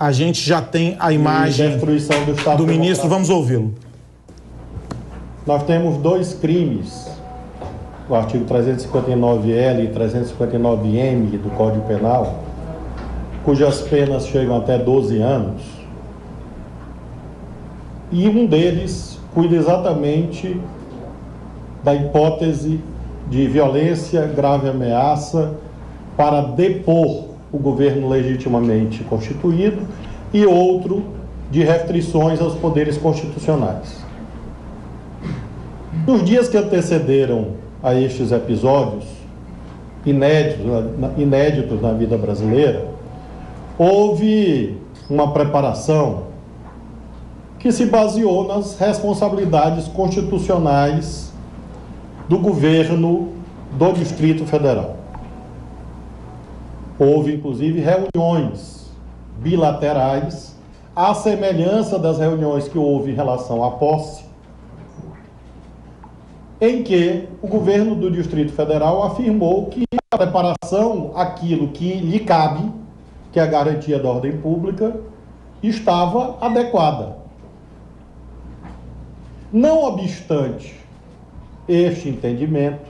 A gente já tem a imagem destruição do Estado do ministro, vamos ouvi-lo. Nós temos dois crimes, o artigo 359-L e 359-M do Código Penal, cujas penas chegam até 12 anos, e um deles cuida exatamente da hipótese de violência, grave ameaça para depor o governo legitimamente constituído e outro de restrições aos poderes constitucionais. Nos dias que antecederam a estes episódios inéditos na vida brasileira, houve uma preparação que se baseou nas responsabilidades constitucionais do governo do Distrito Federal. Houve, inclusive, reuniões bilaterais, à semelhança das reuniões que houve em relação à posse, em que o governo do Distrito Federal afirmou que a preparação, aquilo que lhe cabe, que é a garantia da ordem pública, estava adequada. Não obstante este entendimento,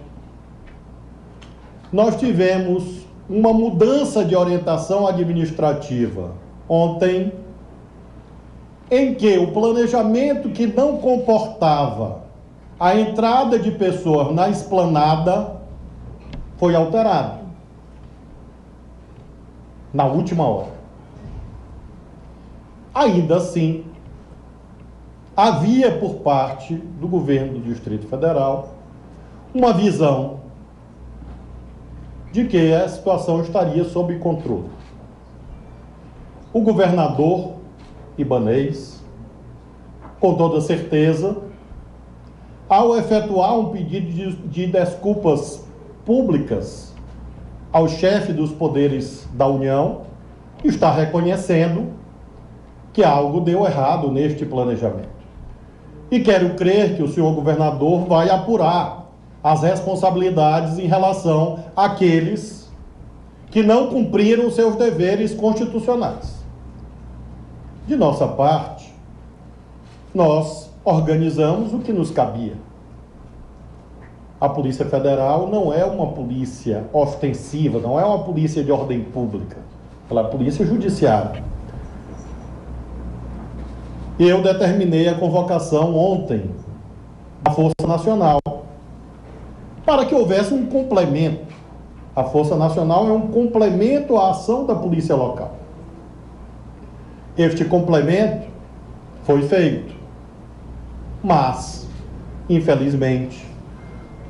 nós tivemos uma mudança de orientação administrativa ontem, em que o planejamento que não comportava a entrada de pessoas na esplanada foi alterado na última hora. Ainda assim, havia por parte do governo do Distrito Federal uma visão de que a situação estaria sob controle. O governador Ibanez, com toda certeza, ao efetuar um pedido de desculpas públicas ao chefe dos poderes da União, está reconhecendo que algo deu errado neste planejamento. E quero crer que o senhor governador vai apurar as responsabilidades em relação àqueles que não cumpriram seus deveres constitucionais. De nossa parte, nós organizamos o que nos cabia. A Polícia Federal não é uma polícia ostensiva, não é uma polícia de ordem pública, ela é a polícia judiciária. Eu determinei a convocação ontem da Força Nacional para que houvesse um complemento. A Força Nacional é um complemento à ação da polícia local. Este complemento foi feito, mas, infelizmente,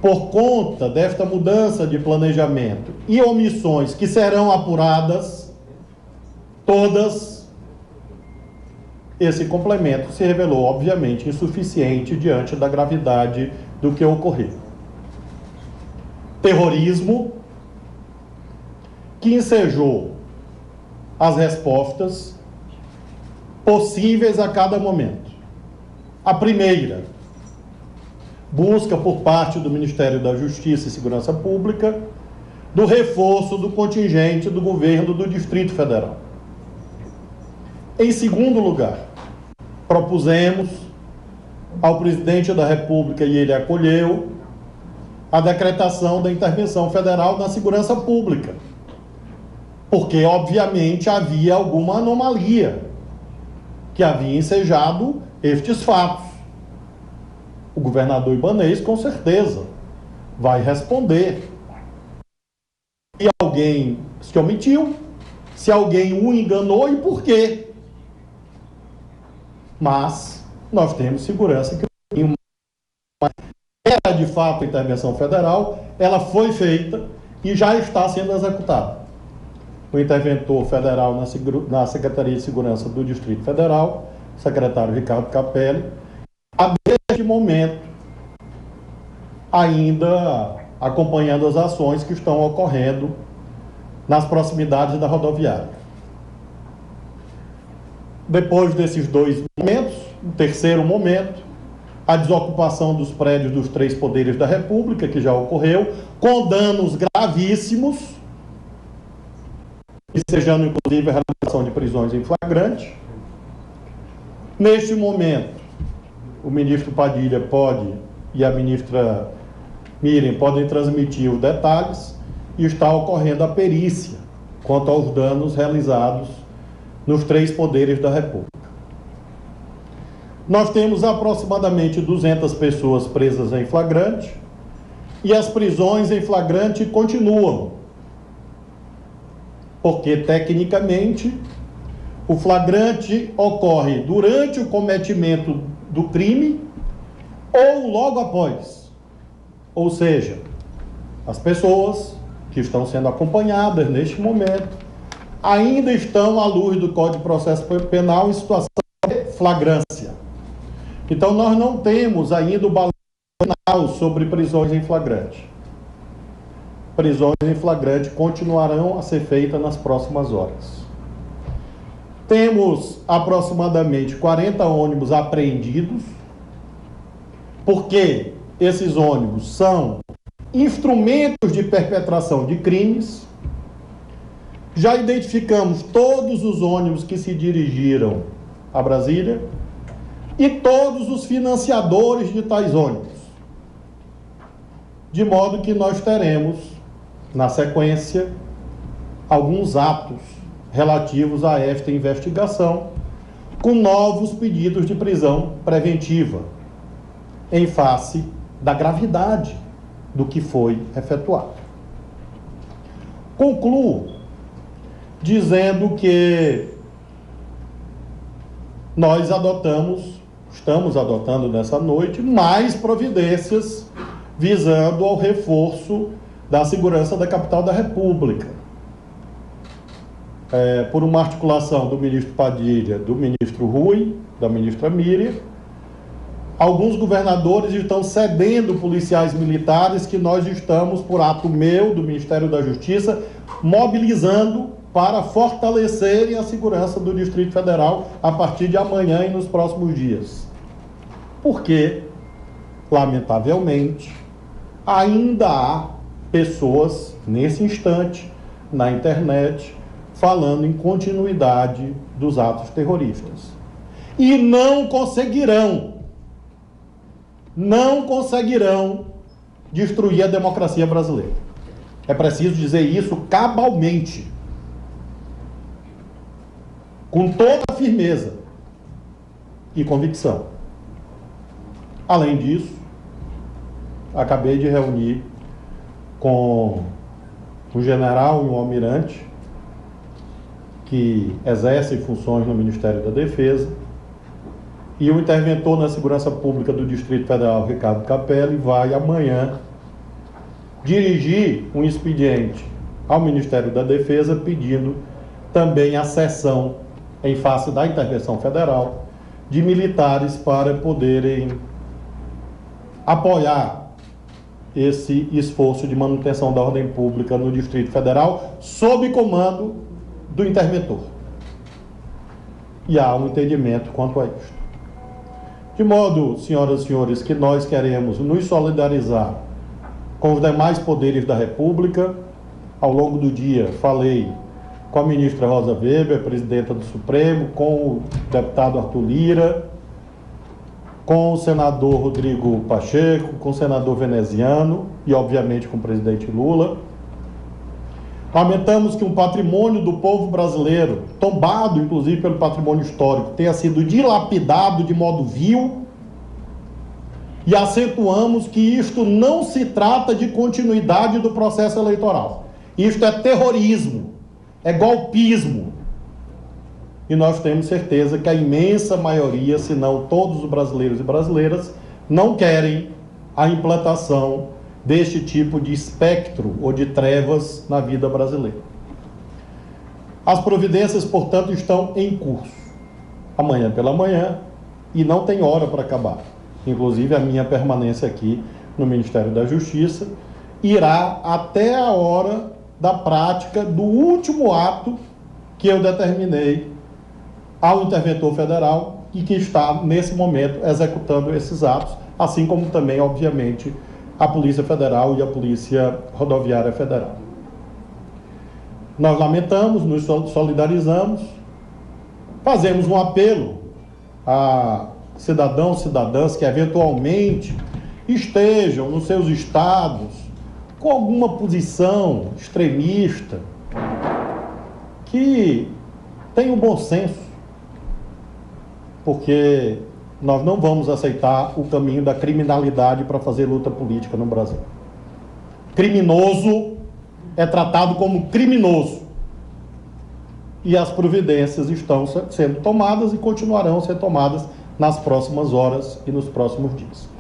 por conta desta mudança de planejamento e omissões que serão apuradas, todas, esse complemento se revelou, obviamente, insuficiente diante da gravidade do que ocorreu. Terrorismo que ensejou as respostas possíveis a cada momento. A primeira, busca por parte do Ministério da Justiça e Segurança Pública do reforço do contingente do governo do Distrito Federal. Em segundo lugar, propusemos ao presidente da República, e ele acolheu, a decretação da intervenção federal na segurança pública, porque, obviamente, havia alguma anomalia que havia ensejado estes fatos. O governador Ibanez, com certeza, vai responder. Se alguém se omitiu, se alguém o enganou e por quê. Mas nós temos segurança que era de fato a intervenção federal, ela foi feita e já está sendo executada. O interventor federal na Secretaria de Segurança do Distrito Federal, secretário Ricardo Capelli, neste momento, ainda acompanhando as ações que estão ocorrendo nas proximidades da rodoviária. Depois desses dois momentos, o terceiro momento, a desocupação dos prédios dos três poderes da República, que já ocorreu, com danos gravíssimos, ensejando inclusive a realização de prisões em flagrante. Neste momento, o ministro Padilha e a ministra Miriam podem transmitir os detalhes e está ocorrendo a perícia quanto aos danos realizados nos 3 poderes da República. Nós temos aproximadamente 200 pessoas presas em flagrante e as prisões em flagrante continuam, porque tecnicamente o flagrante ocorre durante o cometimento do crime ou logo após. Ou seja, as pessoas que estão sendo acompanhadas neste momento ainda estão, à luz do Código de Processo Penal, em situação de flagrância. Então, nós não temos ainda o balanço final sobre prisões em flagrante. Prisões em flagrante continuarão a ser feitas nas próximas horas. Temos aproximadamente 40 ônibus apreendidos, porque esses ônibus são instrumentos de perpetração de crimes. Já identificamos todos os ônibus que se dirigiram a Brasília e todos os financiadores de tais ônibus. De modo que nós teremos, na sequência, alguns atos relativos a esta investigação, com novos pedidos de prisão preventiva, em face da gravidade do que foi efetuado. Concluo dizendo que nós estamos adotando nessa noite mais providências visando ao reforço da segurança da capital da República. Por uma articulação do ministro Padilha, do ministro Rui, da ministra Miriam, alguns governadores estão cedendo policiais militares que nós estamos, por ato meu, do Ministério da Justiça, mobilizando para fortalecerem a segurança do Distrito Federal a partir de amanhã e nos próximos dias. Porque, lamentavelmente, ainda há pessoas, nesse instante, na internet, falando em continuidade dos atos terroristas. E não conseguirão destruir a democracia brasileira. É preciso dizer isso cabalmente, com toda a firmeza e convicção. Além disso, acabei de reunir com um general e um almirante que exercem funções no Ministério da Defesa, e o interventor na Segurança Pública do Distrito Federal, Ricardo Capelli, vai amanhã dirigir um expediente ao Ministério da Defesa pedindo também a cessão, em face da intervenção federal, de militares para poderem apoiar esse esforço de manutenção da ordem pública no Distrito Federal, sob comando do interventor. E há um entendimento quanto a isto. De modo, senhoras e senhores, que nós queremos nos solidarizar com os demais poderes da República. Ao longo do dia, falei com a ministra Rosa Weber, presidenta do Supremo, com o deputado Arthur Lira, com o senador Rodrigo Pacheco, com o senador Veneziano e, obviamente, com o presidente Lula. Lamentamos que um patrimônio do povo brasileiro, tombado inclusive pelo patrimônio histórico, tenha sido dilapidado de modo vil, e acentuamos que isto não se trata de continuidade do processo eleitoral. Isto é terrorismo, é golpismo. E nós temos certeza que a imensa maioria, se não todos os brasileiros e brasileiras, não querem a implantação deste tipo de espectro ou de trevas na vida brasileira. As providências, portanto, estão em curso. Amanhã pela manhã, e não tem hora para acabar. Inclusive, a minha permanência aqui no Ministério da Justiça irá até a hora da prática do último ato que eu determinei ao interventor federal e que está, nesse momento, executando esses atos, assim como também, obviamente, a Polícia Federal e a Polícia Rodoviária Federal. Nós lamentamos, nos solidarizamos, fazemos um apelo a cidadãos, cidadãs que eventualmente estejam nos seus estados com alguma posição extremista, que tenham bom senso, porque nós não vamos aceitar o caminho da criminalidade para fazer luta política no Brasil. Criminoso é tratado como criminoso. E as providências estão sendo tomadas e continuarão a ser tomadas nas próximas horas e nos próximos dias.